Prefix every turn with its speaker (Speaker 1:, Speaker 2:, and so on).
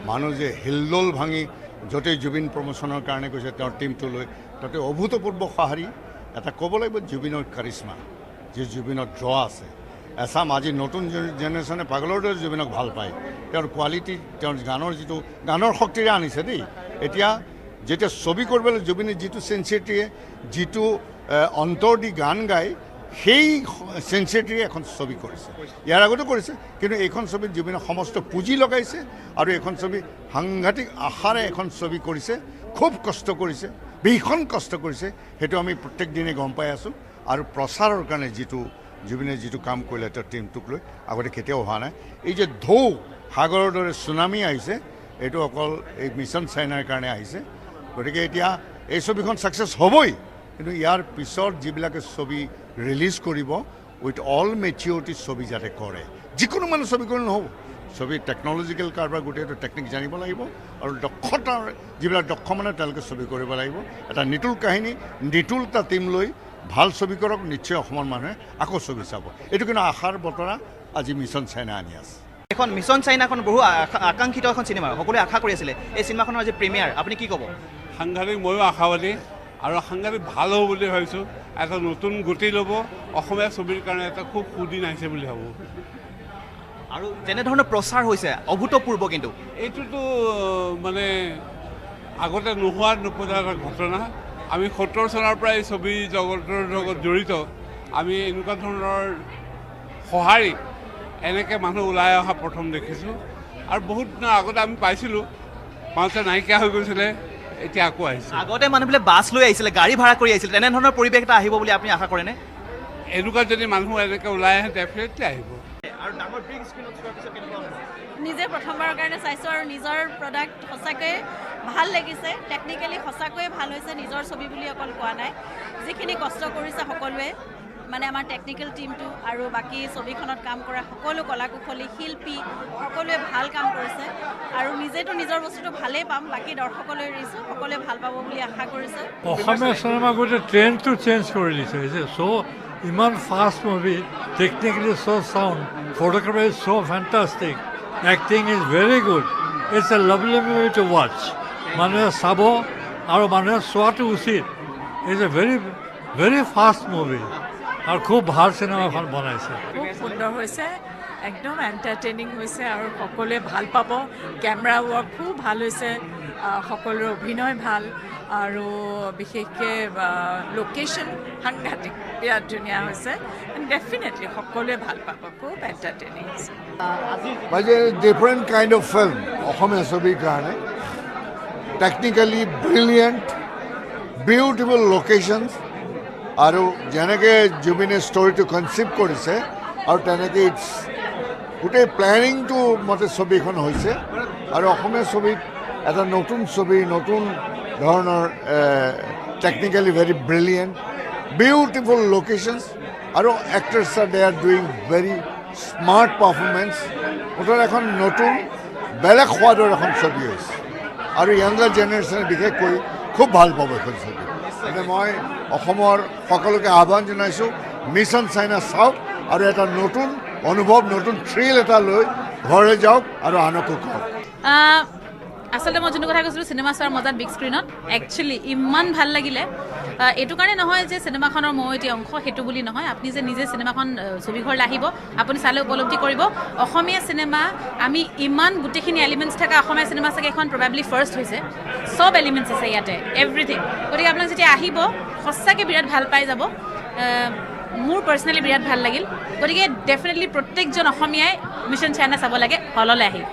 Speaker 1: মানুহ যে হিলদোল ভাঙি য'তেই জুবিন প্ৰমোচনৰ কাৰণে গৈছে তেওঁৰ টীমটোলৈ তাতে অভূতপূৰ্ব সঁহাৰি এটা ক'ব লাগিব জুবিনৰ কাৰিশ্মা যে জুবিনৰ ড্ৰ আছে এছাম আজি নতুন জেনেৰেশ্যনে পাগলৰ দৰে জুবিনক ভাল পায় তেওঁৰ কোৱালিটি তেওঁৰ গানৰ যিটো গানৰ শক্তিৰে আনিছে দেই এতিয়া যেতিয়া ছবি কৰিবলৈ জুবিনে যিটো চেঞ্চিটিয়ে যিটো অন্তৰ দি গান গায় সেই চেঞ্চিটিৰে এখন ছবি কৰিছে ইয়াৰ আগতো কৰিছে কিন্তু এইখন ছবিত জুবিনে সমস্ত পুঁজি লগাইছে আৰু এইখন ছবি সাংঘাতিক আশাৰে এখন ছবি কৰিছে খুব কষ্ট কৰিছে ভীষণ কষ্ট কৰিছে সেইটো আমি প্ৰত্যেক দিনে গম পাই আছোঁ আৰু প্ৰচাৰৰ কাৰণে যিটো জুবিনে যিটো কাম কৰিলে তেওঁৰ টীমটোক লৈ আগতে কেতিয়াও হোৱা নাই এই যে ঢৌ সাগৰৰ দৰে চুনামি আহিছে এইটো অকল এই মিছন চাইনাৰ কাৰণে আহিছে গতিকে এতিয়া এই ছবিখন ছাকচেছ হ'বই কিন্তু ইয়াৰ পিছত যিবিলাকে ছবি ৰিলিজ কৰিব উইথ অল মেচিউৰিটি ছবি যাতে কৰে যিকোনো মানুহ ছবি কৰি নহ'ব ছবি টেকন'লজিকেল কাৰবাৰ গোটেইটো টেকনিক জানিব লাগিব আৰু দক্ষতাৰ যিবিলাক দক্ষ মানে তেওঁলোকে ছবি কৰিব লাগিব এটা নিতুল কাহিনী নিতুল এটা টীম লৈ ভাল ছবি কৰক নিশ্চয় অসমৰ মানুহে আকৌ ছবি চাব এইটো কিন্তু আশাৰ বতৰা আজি মিছন চাইনা আনি আছে
Speaker 2: এখন মিছন চাইনাখন বহু আকাংক্ষিত এখন চিনেমা সকলোৱে আশা কৰি আছিলে এই চিনেমাখনৰ আজি প্ৰিমিয়াৰ আপুনি কি ক'ব
Speaker 3: সাংঘাতিক ময়ো আশাবাদী আৰু সাংঘাতিক ভাল হ'ব বুলি ভাবিছোঁ এটা নতুন গতি ল'ব অসমীয়া ছবিৰ কাৰণে এটা খুব সুদিন আহিছে বুলি ভাবোঁ
Speaker 2: আৰু যেনেধৰণৰ প্ৰচাৰ হৈছে অভূতপূৰ্ব কিন্তু
Speaker 3: এইটোতো মানে আগতে নোহোৱা নপৰা এটা ঘটনা আমি 70 চনৰ পৰা এই ছবি জগতৰ লগত জড়িত আমি এনেকুৱা ধৰণৰ সঁহাৰি এনেকৈ মানুহ ওলাই অহা প্ৰথম দেখিছোঁ আৰু বহুত দিনৰ আগতে আমি পাইছিলোঁ মাজতে নাইকিয়া হৈ গৈছিলে এতিয়া আকৌ আহিছে
Speaker 2: আগতে মানুহবিলাক বাছ লৈ আহিছিলে গাড়ী ভাড়া কৰি আহিছিলে তেনেধৰণৰ পৰিৱেশ এটা আহিব বুলি আপুনি আশা কৰেনে
Speaker 3: এনেকুৱা যদি মানুহ এনেকৈ ওলাই আহে ডেফিনেটলি আহিব
Speaker 2: আৰু ডাঙৰ বিগ স্ক্ৰীণত চোৱাৰ পিছত কেনেকুৱা হ'ব
Speaker 4: নিজে প্ৰথমবাৰৰ কাৰণে চাইছোঁ আৰু নিজৰ প্ৰডাক্ট সঁচাকৈয়ে ভাল লাগিছে টেকনিকেলি সঁচাকৈয়ে ভাল হৈছে নিজৰ ছবি বুলি অকল কোৱা নাই যিখিনি কষ্ট কৰিছে সকলোৱে মানে আমাৰ টেকনিকেল টীমটো আৰু বাকী ছবিখনত কাম কৰা সকলো কলাকুশলী শিল্পী সকলোৱে ভাল কাম কৰিছে আৰু নিজেতো নিজৰ বস্তুটো ভালেই পাম বাকী দৰ্শকলৈ এৰিছোঁ সকলোৱে ভাল পাব বুলি আশা কৰিছোঁ
Speaker 5: অসমীয়া চিনেমা গোটেই ট্ৰেণ্ডটো চেঞ্জ কৰি দিছে চ' ইমান fast movie technically so' sound photography is so' fantastic acting is very good it's a lovely movie to watch মানুহে চাব আৰু মানুহে চোৱাটো উচিত it's a very fast movie আৰু খুব ভাল চিনেমাখন বনাইছে
Speaker 6: খুব সুন্দৰ হৈছে একদম এণ্টাৰটেইনিং হৈছে আৰু সকলোৱে ভাল পাব কেমেৰা ৱৰ্ক খুব ভাল হৈছে সকলোৰে অভিনয় ভাল আৰু বিশেষকৈ লোকেশ্যন সাংঘাতিক বিৰাট ধুনীয়া হৈছে ডেফিনেটলি সকলোৱে ভাল পাব খুব এণ্টাৰটেইনিং হৈছে
Speaker 1: ডিফাৰেণ্ট কাইণ্ড অফ ফিল্ম অসমীয়া ছবিৰ কাৰণে টেকনিকেলি ব্ৰিলিয়েণ্ট বিউটিফুল লোকেশ্যনছ আৰু যেনেকৈ জুবিনে ষ্টৰিটো কনচিভ কৰিছে আৰু তেনেকৈ ইটছ গোটেই প্লেনিংটো মতে ছবিখন হৈছে আৰু অসমীয়া ছবিত এটা নতুন ছবি নতুন ধৰণৰ technically very brilliant beautiful locations আৰু actors are they are doing very smart performance মুঠতে এখন নতুন বেলেগ সোৱাদৰ এখন ছবি হৈছে আৰু য়াংগাৰ জেনেৰেশ্যনে বিশেষকৈ খুব ভাল পাব এখন ছবি মানে মই অসমৰ সকলোকে আহ্বান জনাইছোঁ মিছন চাইনা চাওক আৰু এটা নতুন অনুভৱ নতুন থ্ৰিল এটা লৈ ঘৰলৈ যাওক আৰু আনকো কওক
Speaker 7: আচলতে মই যোনটো কথা কৈছিলোঁ চিনেমা চোৱাৰ মজাত বিগ স্ক্ৰীণত একচুৱেলি ইমান ভাল লাগিলে এইটো কাৰণে নহয় যে চিনেমাখনৰ মই এটি অংশ সেইটো বুলি নহয় আপুনি যে নিজে চিনেমাখন ছবিঘৰলৈ আহিব আপুনি চালে উপলব্ধি কৰিব অসমীয়া চিনেমা আমি ইমান গোটেইখিনি এলিমেণ্টছ থকা অসমীয়া চিনেমা চাগে এখন প্ৰবাবলি ফাৰ্ষ্ট হৈছে চব এলিমেণ্টছ আছে ইয়াতে এভৰিথিং গতিকে আপোনাক যেতিয়া আহিব সঁচাকৈ বিৰাট ভাল পাই যাব মোৰ পাৰ্চনেলি বিৰাট ভাল লাগিল গতিকে ডেফিনেটলি প্ৰত্যেকজন অসমীয়াই মিছন চাইনা চাব লাগে হললৈ আহি